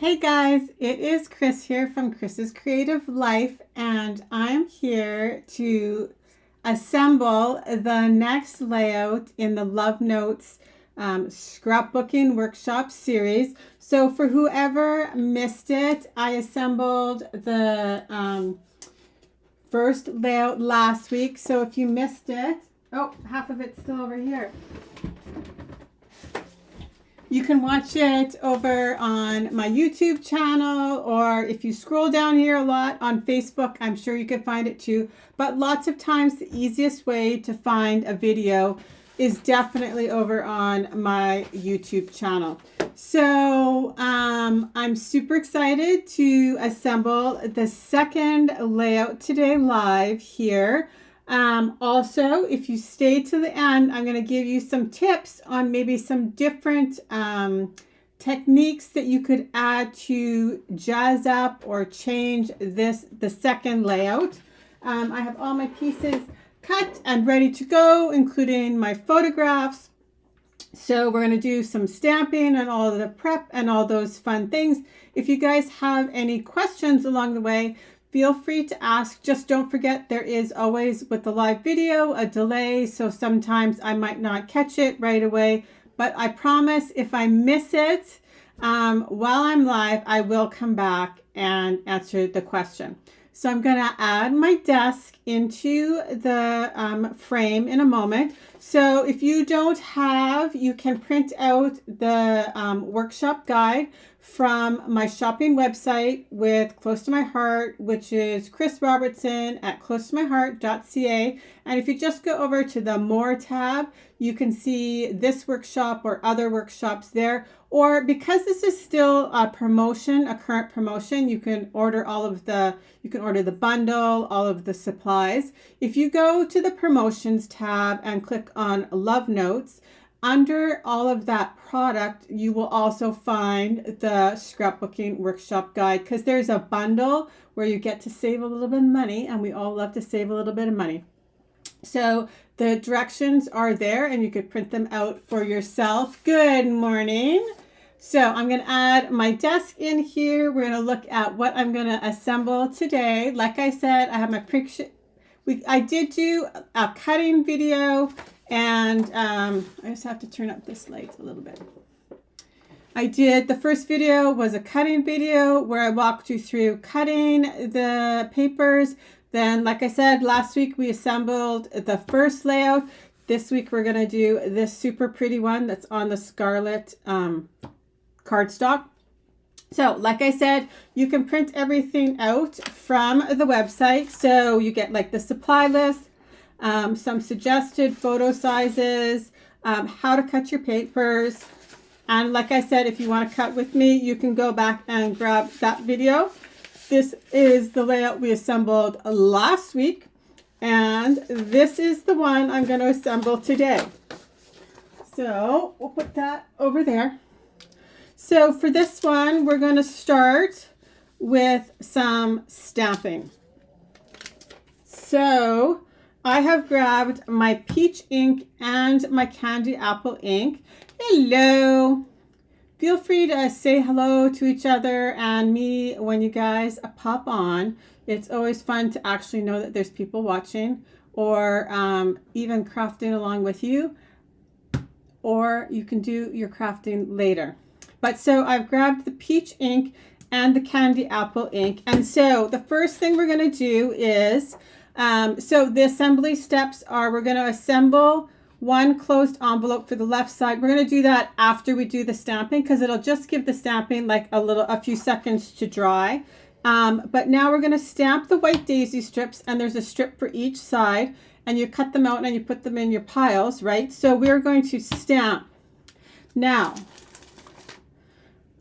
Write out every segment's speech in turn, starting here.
Hey guys, it is Chris here from Chris's Creative Life, and I'm here to assemble the next layout in the Love Notes scrapbooking workshop series. So for whoever missed it, I assembled the first layout last week. So if you missed it, oh, half of it's still over here. You can watch it over on my YouTube channel, or if you scroll down here a lot on Facebook, I'm sure you can find it too. But lots of times the easiest way to find a video is definitely over on my YouTube channel. So I'm super excited to assemble the second layout today live here. Also, if you stay to the end, I'm going to give you some tips on maybe some different techniques that you could add to jazz up or change the second layout. I have all my pieces cut and ready to go, including my photographs. So we're going to do some stamping and all of the prep and all those fun things. If you guys have any questions along the way, feel free to ask. Just don't forget, there is always, with the live video, a delay. So sometimes I might not catch it right away, but I promise if I miss it while I'm live, I will come back and answer the question. So I'm going to add my desk into the frame in a moment. So if you don't have, you can print out the workshop guide from my shopping website with Close to My Heart, which is Chris Robertson at closetomyheart.ca. And if you just go over to the More tab, you can see this workshop or other workshops there. Or because this is still a promotion, a current promotion, you can order the bundle, all of the supplies. If you go to the promotions tab and click on Love Notes, under all of that product, you will also find the scrapbooking workshop guide, because there's a bundle where you get to save a little bit of money, and we all love to save a little bit of money. So the directions are there and you could print them out for yourself. Good morning. So I'm going to add my desk in here. We're going to look at what I'm going to assemble today. Like I said, I have my picture. I did do a cutting video, and I just have to turn up this light a little bit. The first video was a cutting video where I walked you through cutting the papers. Then, like I said, last week we assembled the first layout. This week we're going to do this super pretty one that's on the Scarlet cardstock. So, like I said, you can print everything out from the website. So you get like the supply list, some suggested photo sizes, how to cut your papers. And like I said, if you want to cut with me, you can go back and grab that video. This is the layout we assembled last week, and this is the one I'm going to assemble today. So we'll put that over there. So for this one, we're going to start with some stamping. So I have grabbed my peach ink and my candy apple ink. Hello. Feel free to say hello to each other and me when you guys pop on. It's always fun to actually know that there's people watching, or even crafting along with you, or you can do your crafting later. But so I've grabbed the peach ink and the candy apple ink. And so the first thing we're going to do is, so the assembly steps are, we're going to assemble one closed envelope for the left side. We're going to do that after we do the stamping, because it'll just give the stamping like a few seconds to dry. But now we're going to stamp the white daisy strips, and there's a strip for each side, and you cut them out and you put them in your piles, right? So we're going to stamp. Now,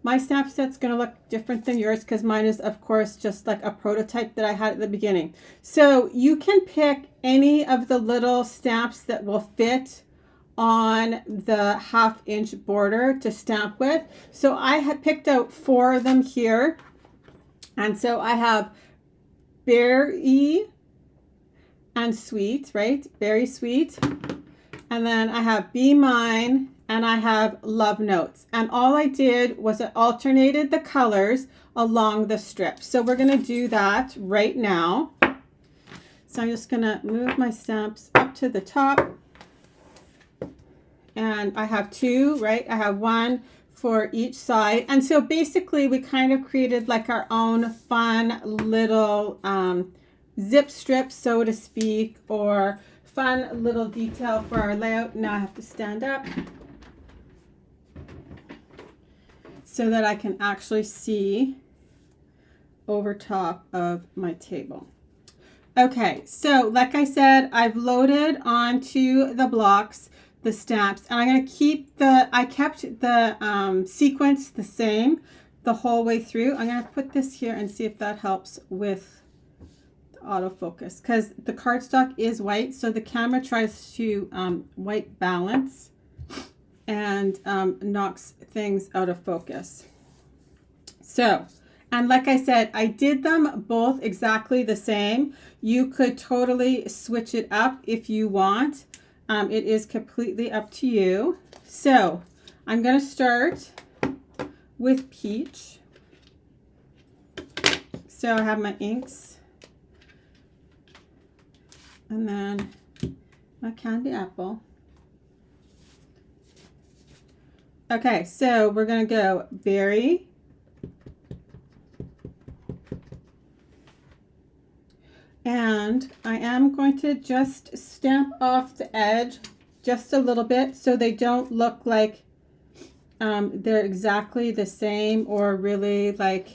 my stamp set's going to look different than yours, because mine is, of course, just like a prototype that I had at the beginning. So you can pick any of the little stamps that will fit on the 1/2-inch border to stamp with. So I had picked out 4 of them here. And so I have berry and sweet, right? Berry sweet. And then I have Be Mine and I have love notes. And all I did was I alternated the colors along the strip. So we're going to do that right now. So I'm just going to move my stamps up to the top. And I have two, right? I have one for each side. And so basically we kind of created like our own fun little zip strip, so to speak, or fun little detail for our layout. Now I have to stand up so that I can actually see over top of my table. Okay, so like I said, I've loaded onto the blocks the stamps, and I'm going to keep I kept the sequence the same the whole way through. I'm going to put this here and see if that helps with the autofocus, because the cardstock is white, so the camera tries to white balance and knocks things out of focus. So, and like I said, I did them both exactly the same. You could totally switch it up if you want. It is completely up to you. So I'm going to start with peach. So I have my inks, and then my candy apple. Okay, so we're going to go berry, and I am going to just stamp off the edge just a little bit so they don't look like they're exactly the same, or really like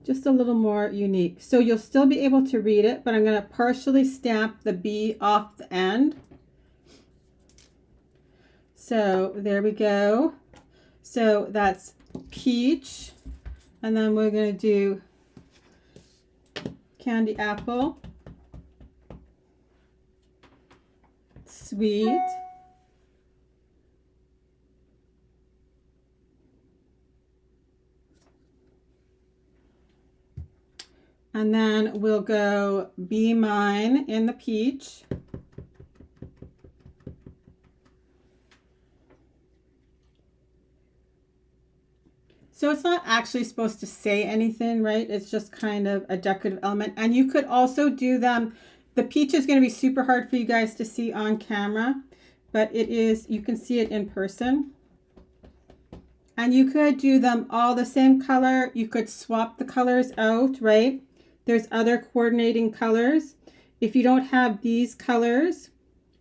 just a little more unique. So you'll still be able to read it, but I'm going to partially stamp the B off the end. So there we go. So that's peach, and then we're going to do candy apple, sweet, and then we'll go Be Mine in the peach. So it's not actually supposed to say anything, right? It's just kind of a decorative element. And you could also do them, the peach is going to be super hard for you guys to see on camera, but it is, you can see it in person. And you could do them all the same color. You could swap the colors out, right? There's other coordinating colors. If you don't have these colors,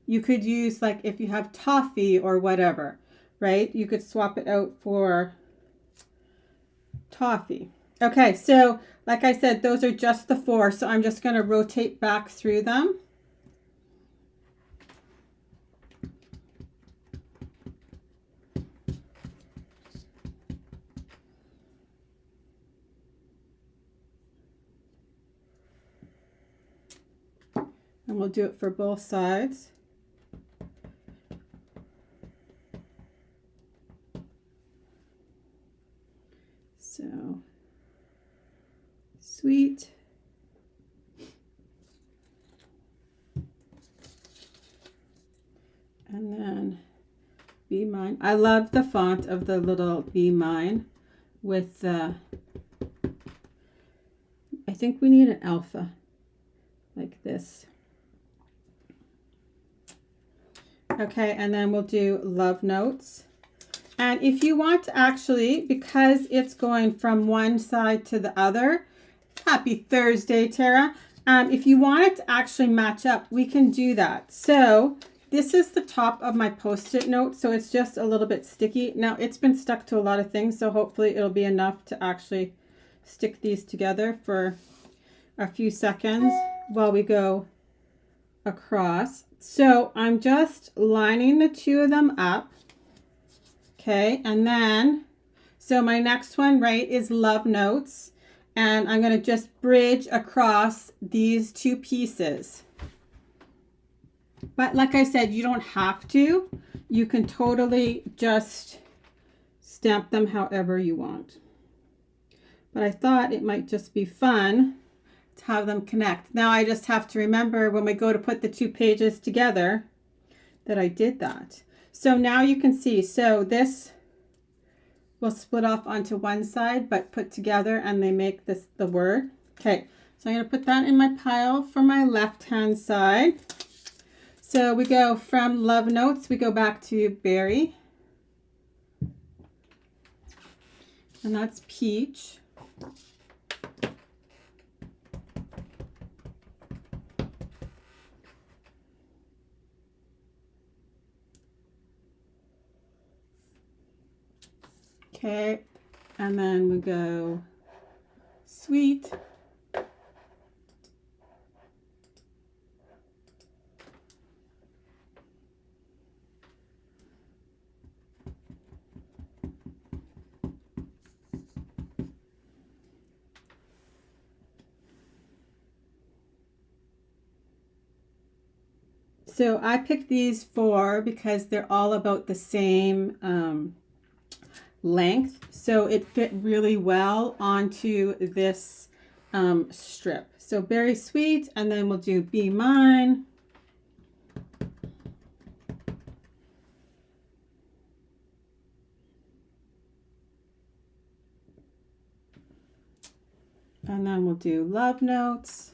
you could use, like, if you have toffee or whatever, right? You could swap it out for toffee. Okay, so like I said, those are just the four, so I'm just going to rotate back through them. And we'll do it for both sides. So, sweet. And then Be Mine. I love the font of the little Be Mine with the, I think we need an alpha like this. Okay, and then we'll do love notes. And if you want to actually, because it's going from one side to the other, happy Thursday, Tara. If you want it to actually match up, we can do that. So this is the top of my Post-it note, so it's just a little bit sticky. Now it's been stuck to a lot of things, so hopefully it'll be enough to actually stick these together for a few seconds while we go across. So I'm just lining the two of them up. Okay, and then, so my next one, right, is love notes. And I'm going to just bridge across these two pieces. But like I said, you don't have to. You can totally just stamp them however you want. But I thought it might just be fun to have them connect. Now I just have to remember when we go to put the two pages together that I did that. So now you can see, so this will split off onto one side but put together and they make this the word. Okay, so I'm going to put that in my pile for my left hand side. So we go from love notes, we go back to berry, and that's peach. Okay, and then we go sweet. So I picked these four because they're all about the same length. So it fit really well onto this strip. So berry sweet, and then we'll do be mine. And then we'll do love notes.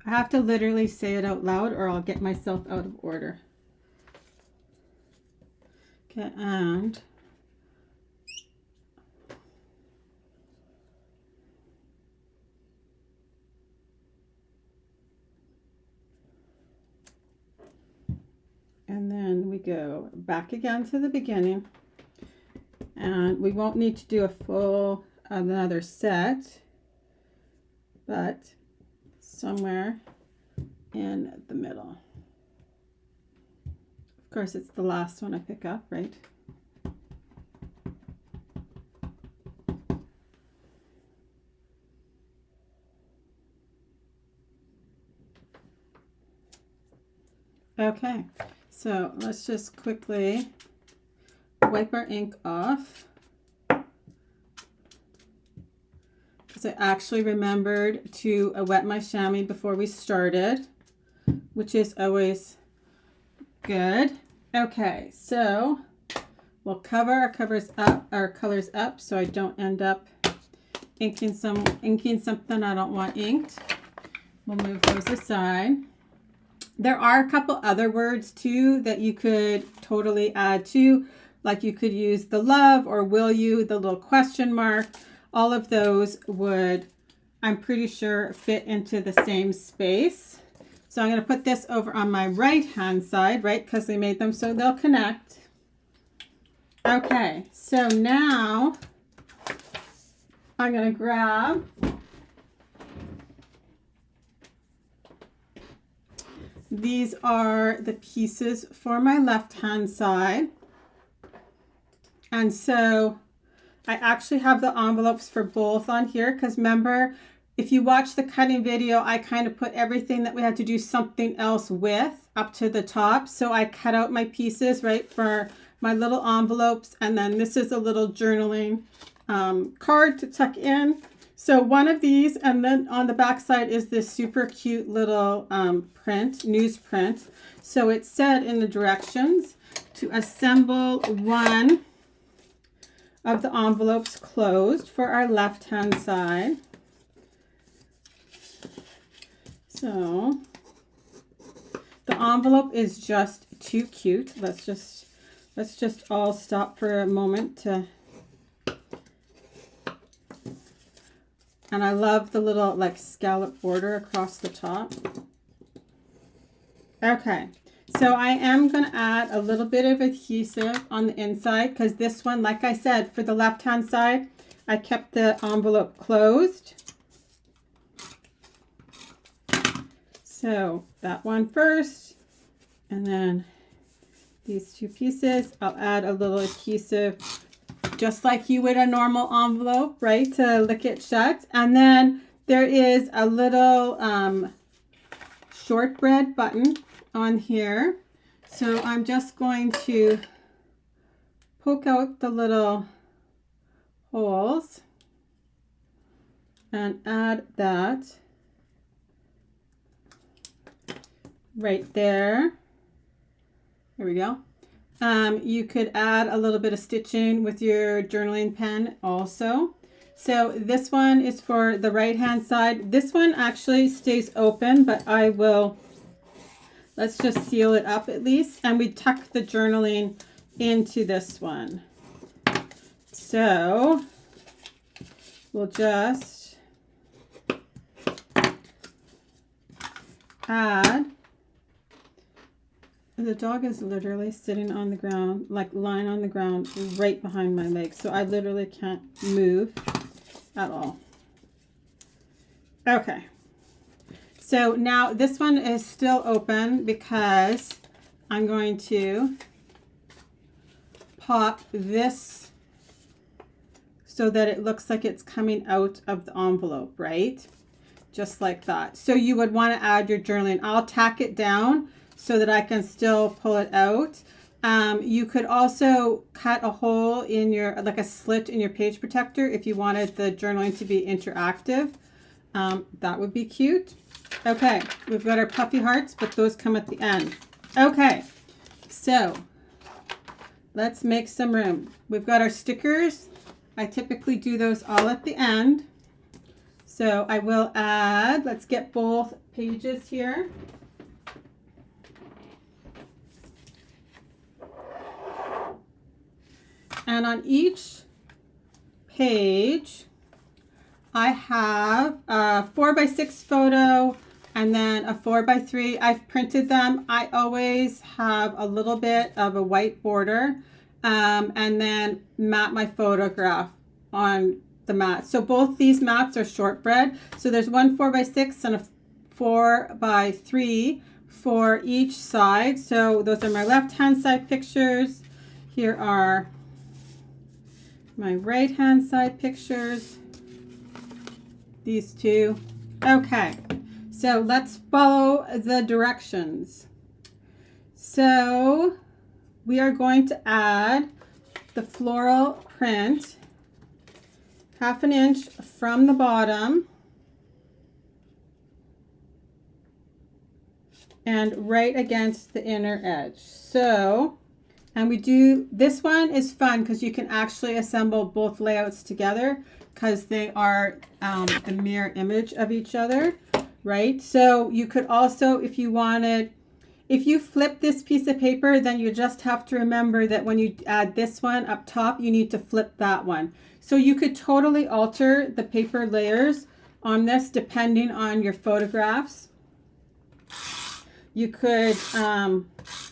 I have to literally say it out loud or I'll get myself out of order. Okay, and then we go back again to the beginning, and we won't need to do a full another set, but somewhere in the middle. Of course, it's the last one I pick up, right? Okay, so let's just quickly wipe our ink off, because I actually remembered to wet my chamois before we started, which is always good. Okay, so we'll cover our colors up so I don't end up inking something I don't want inked. We'll move those aside. There are a couple other words too that you could totally add to, like you could use the love or will you, the little question mark. All of those would, I'm pretty sure, fit into the same space. So I'm going to put this over on my right hand side, right, because we made them so they'll connect. Okay, so now I'm going to grab these are the pieces for my left hand side. And so I actually have the envelopes for both on here, because remember, if you watch the cutting video, I kind of put everything that we had to do something else with up to the top. So I cut out my pieces, right, for my little envelopes. And then this is a little journaling card to tuck in. So one of these, and then on the back side is this super cute little newsprint. So it said in the directions to assemble one of the envelopes closed for our left hand side. So the envelope is just too cute. Let's just all stop for a moment to, and I love the little like scallop border across the top. Okay, so I am going to add a little bit of adhesive on the inside, because this one, like I said, for the left hand side, I kept the envelope closed. So that one first, and then these two pieces, I'll add a little adhesive just like you would a normal envelope, right, to lick it shut. And then there is a little shortbread button on here. So I'm just going to poke out the little holes. and add that right there. There we go. You could add a little bit of stitching with your journaling pen also. So this one is for the right hand side. This one actually stays open, but I will, let's just seal it up at least. And we tuck the journaling into this one. So we'll just add. The dog is literally sitting on the ground, like lying on the ground right behind my legs. So I literally can't move at all. Okay. So now this one is still open because I'm going to pop this so that it looks like it's coming out of the envelope, right? Just like that. So you would want to add your journaling. I'll tack it down so that I can still pull it out. You could also cut a hole in your, like a slit in your page protector if you wanted the journaling to be interactive. That would be cute. Okay, we've got our puffy hearts, but those come at the end. Okay, so let's make some room. We've got our stickers. I typically do those all at the end. So I will add, let's get both pages here. And on each page, I have a 4x6 photo and then a 4x3. I've printed them. I always have a little bit of a white border and then mat my photograph on the mat. So both these mats are shortbread. So there's one 4x6 and a 4x3 for each side. So those are my left-hand side pictures. Here are my right hand side pictures, these two. Okay, so let's follow the directions. So we are going to add the floral print 1/2 inch from the bottom and right against the inner edge. So, and we do, this one is fun because you can actually assemble both layouts together because they are the mirror image of each other, right? So you could also, if you wanted, if you flip this piece of paper, then you just have to remember that when you add this one up top, you need to flip that one. So you could totally alter the paper layers on this depending on your photographs. You could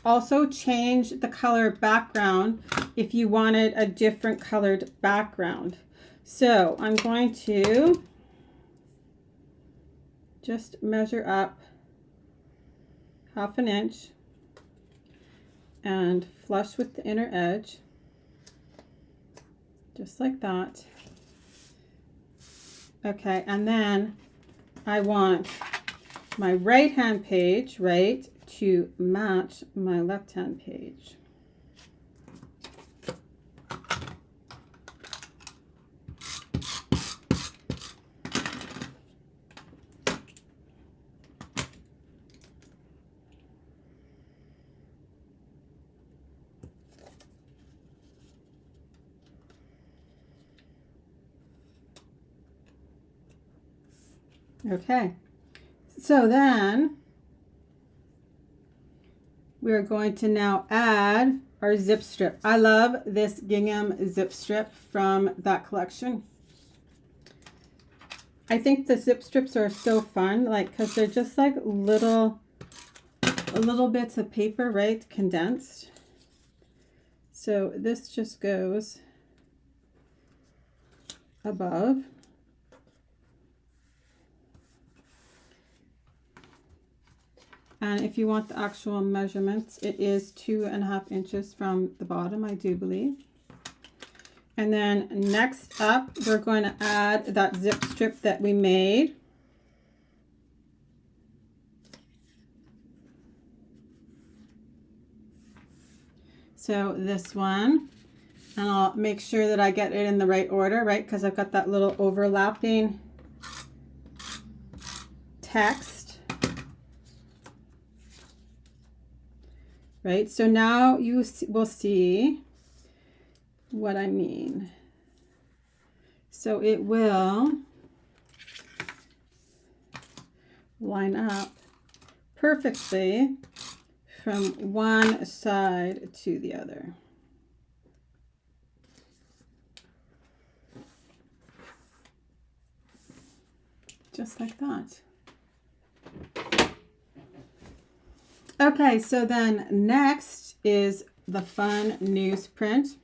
also change the color background if you wanted a different colored background. So I'm going to just measure up 1/2 inch and flush with the inner edge, just like that. Okay, and then I want my right hand page, right, to match my left hand page. Okay. So then we're going to now add our zip strip. I love this gingham zip strip from that collection. I think the zip strips are so fun, like, because they're just like little bits of paper, right, condensed. So this just goes above. And if you want the actual measurements, it is 2.5 inches from the bottom, I do believe. And then next up, we're going to add that zip strip that we made. So this one, and I'll make sure that I get it in the right order, right? Because I've got that little overlapping text. Right, so now you will see what I mean. So it will line up perfectly from one side to the other. Just like that. Okay, so then next is the fun newsprint.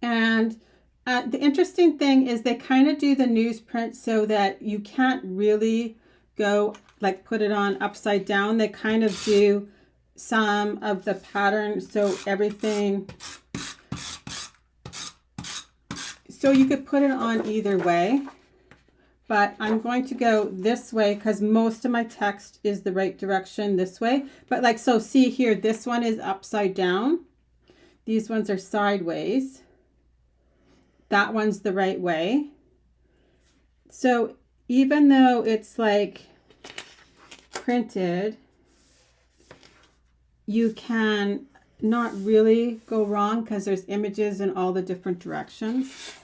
And the interesting thing is they kind of do the newsprint so that you can't really go like put it on upside down. They kind of do some of the pattern so everything, so you could put it on either way. But I'm going to go this way because most of my text is the right direction this way. But like, so see here, this one is upside down. These ones are sideways. That one's the right way. So even though it's like printed, you can not really go wrong because there's images in all the different directions.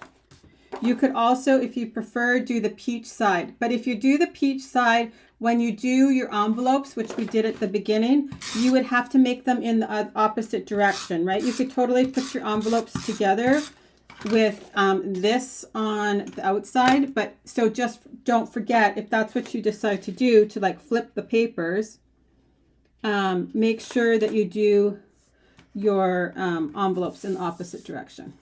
You could also, if you prefer, do the peach side. But if you do the peach side, when you do your envelopes, which we did at the beginning, you would have to make them in the opposite direction, right? You could totally put your envelopes together with this on the outside. But so just don't forget, if that's what you decide to do, to like flip the papers, make sure that you do your envelopes in the opposite direction.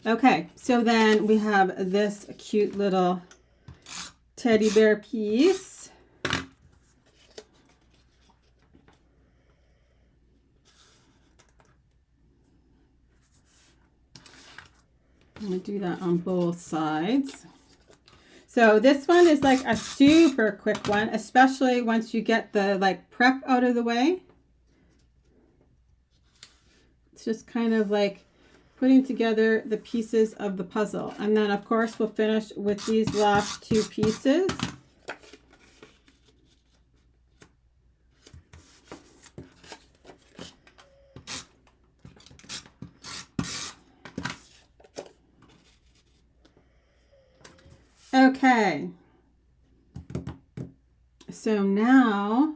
Okay, so then we have this cute little teddy bear piece. I'm going to do that on both sides. So this one is like a super quick one, especially once you get the like prep out of the way. It's just kind of like putting together the pieces of the puzzle. And then of course we'll finish with these last two pieces. Okay. So now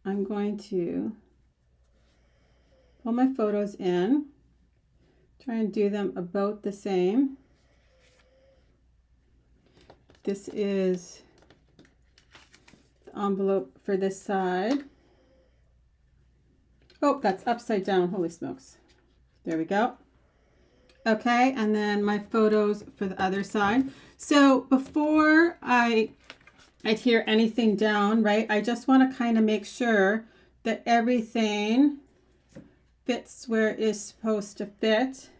I'm going to pull my photos in, try and do them about the same. This is the envelope for this side. Oh, that's upside down. Holy smokes. There we go. Okay, and then my photos for the other side. So before I adhere anything down, right, I just want to kind of make sure that everything fits where it is supposed to fit.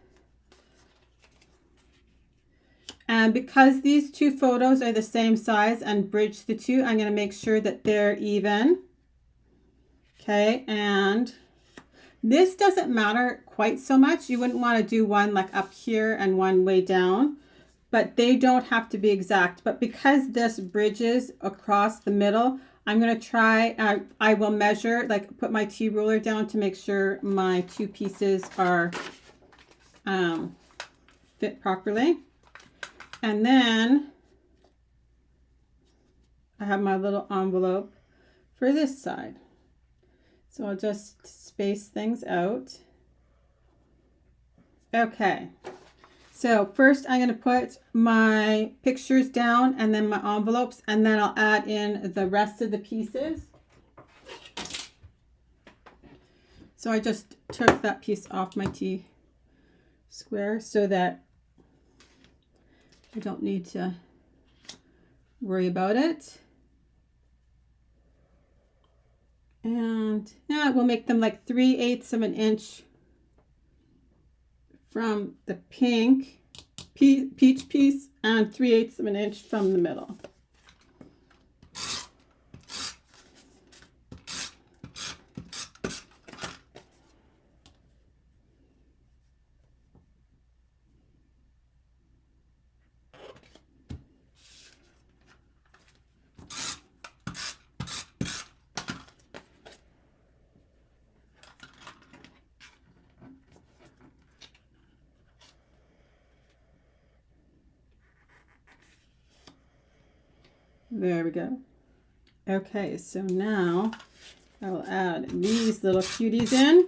And because these two photos are the same size and bridge the two, I'm going to make sure that they're even. Okay, and this doesn't matter quite so much. You wouldn't want to do one like up here and one way down, but they don't have to be exact. But because this bridges across the middle, I'm going to try, I will measure, like put my T-ruler down to make sure my two pieces are fit properly. And then I have my little envelope for this side. So I'll just space things out. Okay. So first I'm going to put my pictures down and then my envelopes, and then I'll add in the rest of the pieces. So I just took that piece off my T-square so that I don't need to worry about it. And yeah, we'll make them like 3/8 of an inch from the pink peach piece and 3/8 of an inch from the middle. There we go. Okay, so now I will add these little cuties in.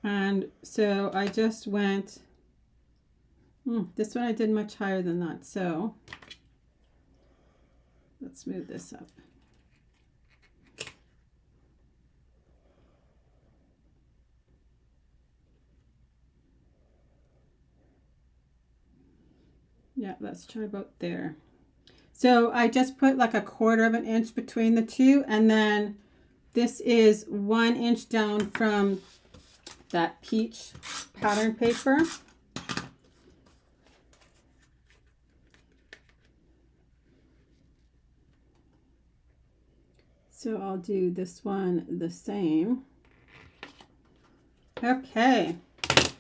And so I just went, this one I did much higher than that. So let's move this up. Yeah, let's try about there. So I just put like 1/4 of an inch between the two, and then this is 1 inch down from that peach pattern paper. So I'll do this one the same. Okay,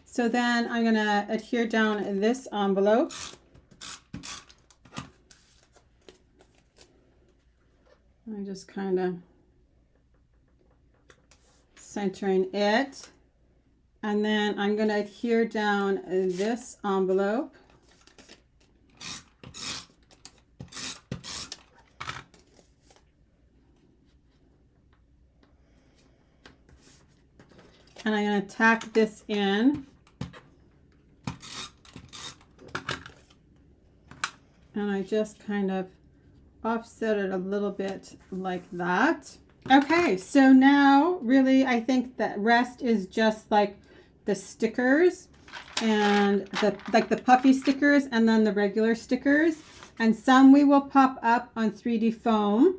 so then I'm gonna adhere down this envelope. I'm just kind of centering it. And then I'm going to adhere down this envelope. And I'm going to tack this in. And I just kind of offset it a little bit like that. Okay, so now really I think the rest is just like the stickers and the puffy stickers and then the regular stickers, and some we will pop up on 3D foam.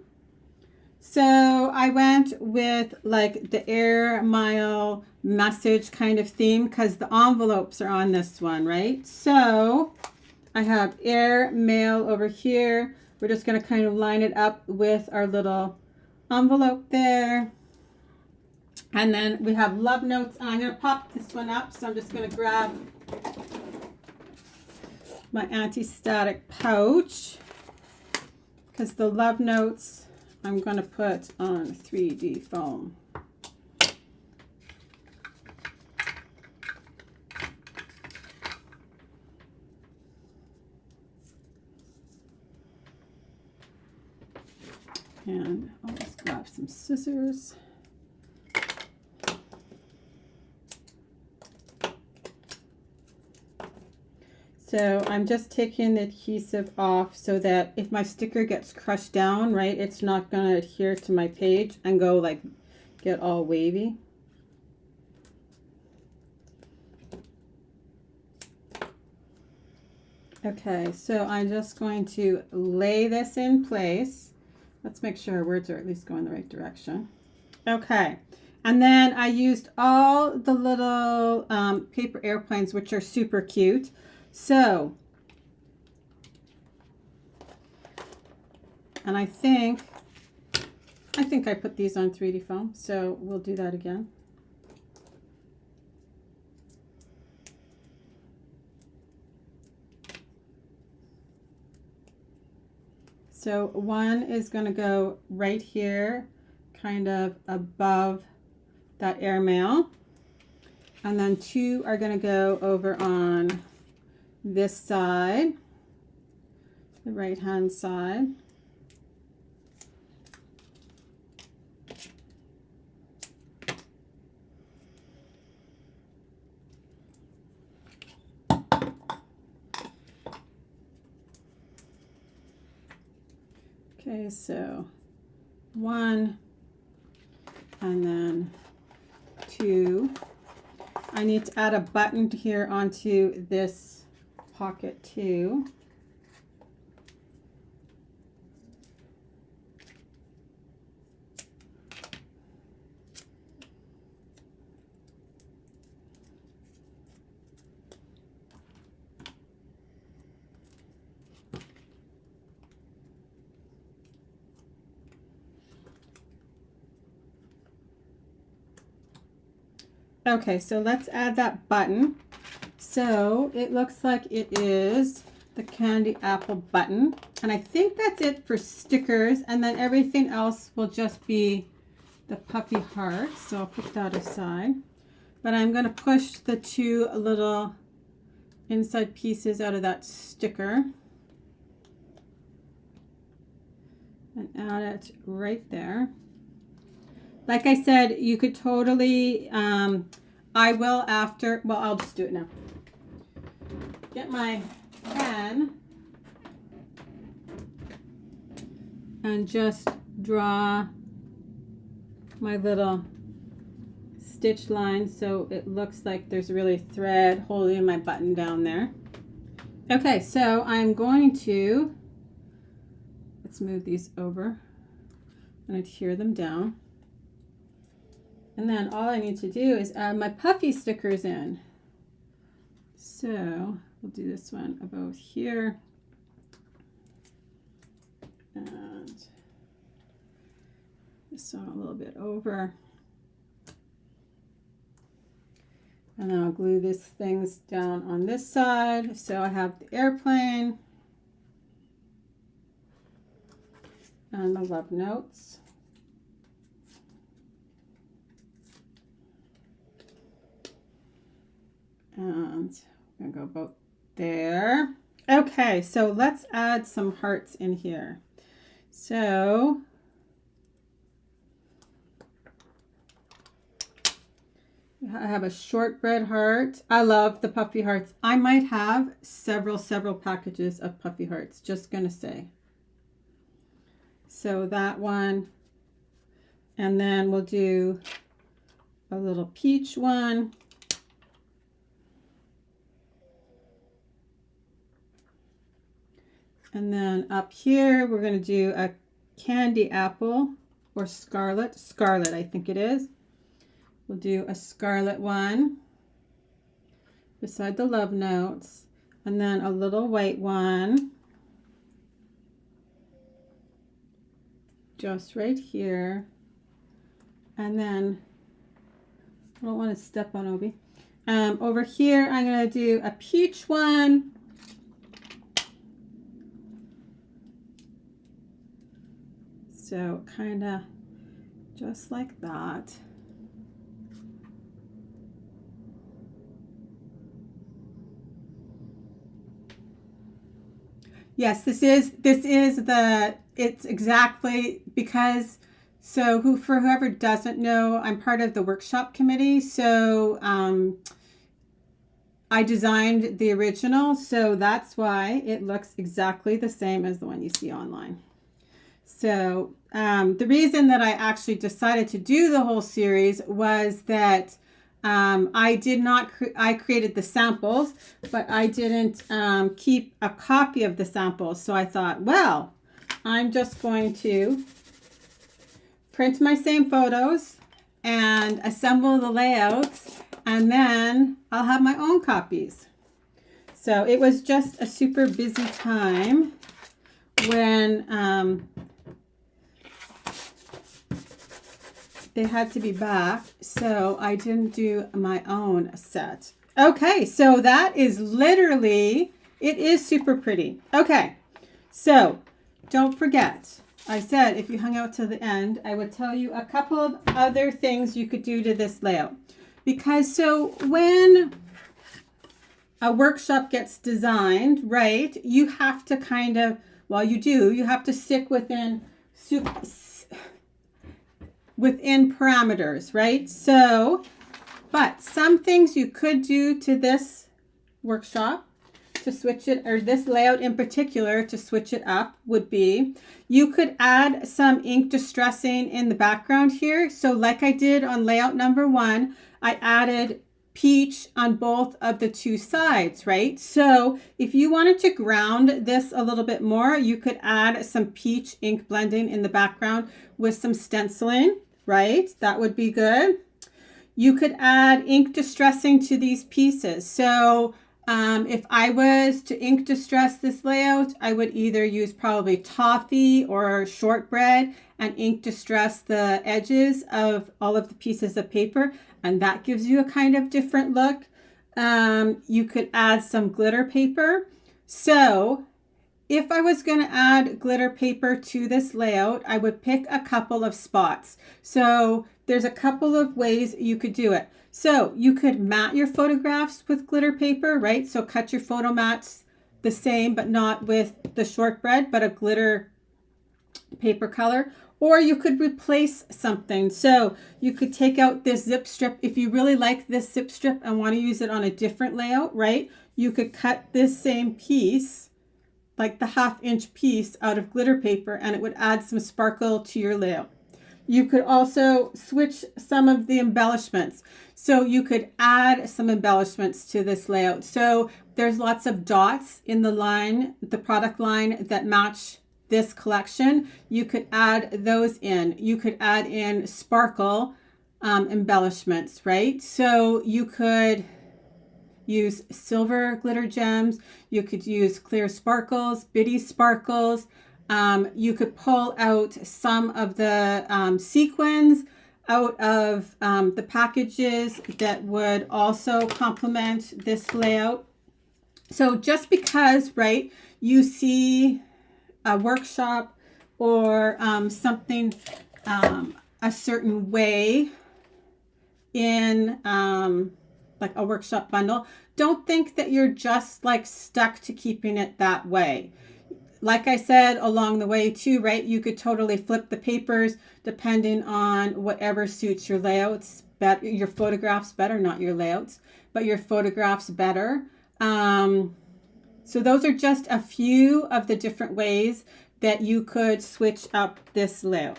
So I went with like the Air Mile message kind of theme because the envelopes are on this one, right? So I have Air Mail over here. We're just going to kind of line it up with our little envelope there. And then we have love notes, and I'm going to pop this one up. So I'm just going to grab my anti-static pouch because the love notes I'm going to put on 3D foam. And I'll just grab some scissors. So I'm just taking the adhesive off so that if my sticker gets crushed down, right, it's not going to adhere to my page and go like get all wavy. Okay, so I'm just going to lay this in place. Let's make sure our words are at least going the right direction. Okay, and then I used all the little paper airplanes, which are super cute. So, and I think I put these on 3D foam, so we'll do that again. So one is going to go right here, kind of above that airmail. And then two are going to go over on this side, the right hand side. Okay, so one and then two. I need to add a button here onto this pocket too. Okay, so let's add that button. So it looks like it is the candy apple button. And I think that's it for stickers. And then everything else will just be the puppy heart. So I'll put that aside. But I'm going to push the two little inside pieces out of that sticker and add it right there. Like I said, you could totally, I will after, well, I'll just do it now. Get my pen and just draw my little stitch line so it looks like there's really thread holding my button down there. Okay, so I'm going to, let's move these over. I'm going to tear them down. And then all I need to do is add my puffy stickers in. So we'll do this one about here. And this one a little bit over. And then I'll glue these things down on this side. So I have the airplane and the love notes. And I'm going to go about there. Okay, so let's add some hearts in here. So I have a shortbread heart. I love the puffy hearts. I might have several packages of puffy hearts, just gonna say. So that one, and then we'll do a little peach one. And then up here, we're gonna do a candy apple or scarlet. Scarlet, I think it is. We'll do a scarlet one beside the love notes, and then a little white one just right here. And then I don't want to step on Obi. Over here, I'm going to do a peach one. So kind of just like that. Yes, it's exactly because, so for whoever doesn't know, I'm part of the workshop committee. So I designed the original, so that's why it looks exactly the same as the one you see online. So the reason that I actually decided to do the whole series was that I created the samples, but I didn't keep a copy of the samples. So I thought, well, I'm just going to print my same photos and assemble the layouts, and then I'll have my own copies. So it was just a super busy time when they had to be back, so I didn't do my own set. Okay, so that is literally, it is super pretty. Okay, so don't forget, I said if you hung out till the end, I would tell you a couple of other things you could do to this layout. Because so when a workshop gets designed, right, you have to kind of, well, you have to stick within parameters, right? So, but some things you could do to this workshop to switch it, or this layout in particular to switch it up, would be you could add some ink distressing in the background here. So like I did on layout number 1, I added peach on both of the two sides, right? So if you wanted to ground this a little bit more, you could add some peach ink blending in the background with some stenciling, right? That would be good. You could add ink distressing to these pieces. So if I was to ink distress this layout, I would either use probably toffee or shortbread and ink distress the edges of all of the pieces of paper, and that gives you a kind of different look. You could add some glitter paper. So if I was going to add glitter paper to this layout, I would pick a couple of spots. So there's a couple of ways you could do it. So you could mat your photographs with glitter paper, right? So cut your photo mats the same, but not with the shortbread, but a glitter paper color. Or you could replace something. So you could take out this zip strip. If you really like this zip strip and want to use it on a different layout, right? You could cut this same piece, like the 1/2 inch piece, out of glitter paper, and it would add some sparkle to your layout. You could also switch some of the embellishments. So you could add some embellishments to this layout. So there's lots of dots in the line, the product line, that match this collection. You could add those in. You could add in sparkle embellishments, right? So you could use silver glitter gems. You could use clear sparkles, bitty sparkles. You could pull out some of the sequins out of the packages that would also complement this layout. So just because, right, you see a workshop or something a certain way in like a workshop bundle, don't think that you're just like stuck to keeping it that way. Like I said along the way too, right, you could totally flip the papers depending on whatever suits your layouts better, your photographs better, not your layouts, but your photographs better. So those are just a few of the different ways that you could switch up this layout.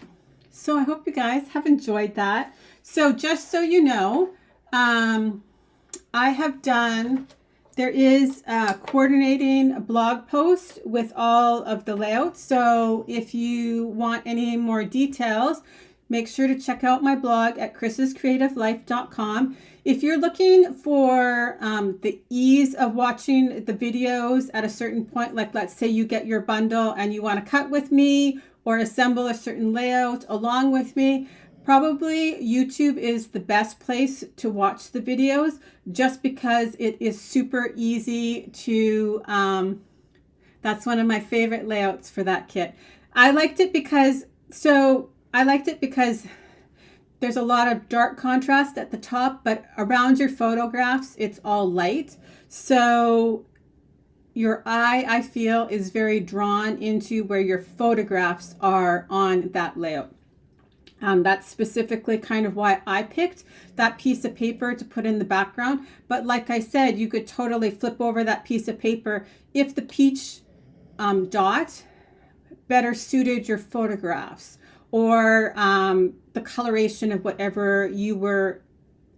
So I hope you guys have enjoyed that. So just so you know, I have done, there is a coordinating blog post with all of the layouts. So if you want any more details, make sure to check out my blog at chrisscreativelife.com. If you're looking for the ease of watching the videos at a certain point, like let's say you get your bundle and you want to cut with me or assemble a certain layout along with me, probably YouTube is the best place to watch the videos, just because it is super easy to, that's one of my favorite layouts for that kit. I liked it because there's a lot of dark contrast at the top, but around your photographs, it's all light. So your eye, I feel, is very drawn into where your photographs are on that layout. That's specifically kind of why I picked that piece of paper to put in the background. But like I said, you could totally flip over that piece of paper if the peach dot better suited your photographs, or the coloration of whatever you were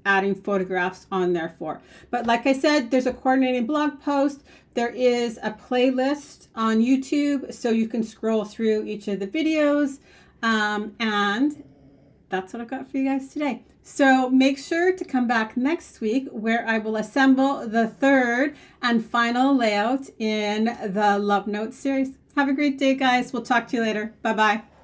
adding photographs on there for. But like I said, there's a coordinating blog post. There is a playlist on YouTube, so you can scroll through each of the videos. And that's what I've got for you guys today. So make sure to come back next week, where I will assemble the third and final layout in the Love Notes series. Have a great day, guys. We'll talk to you later. Bye-bye.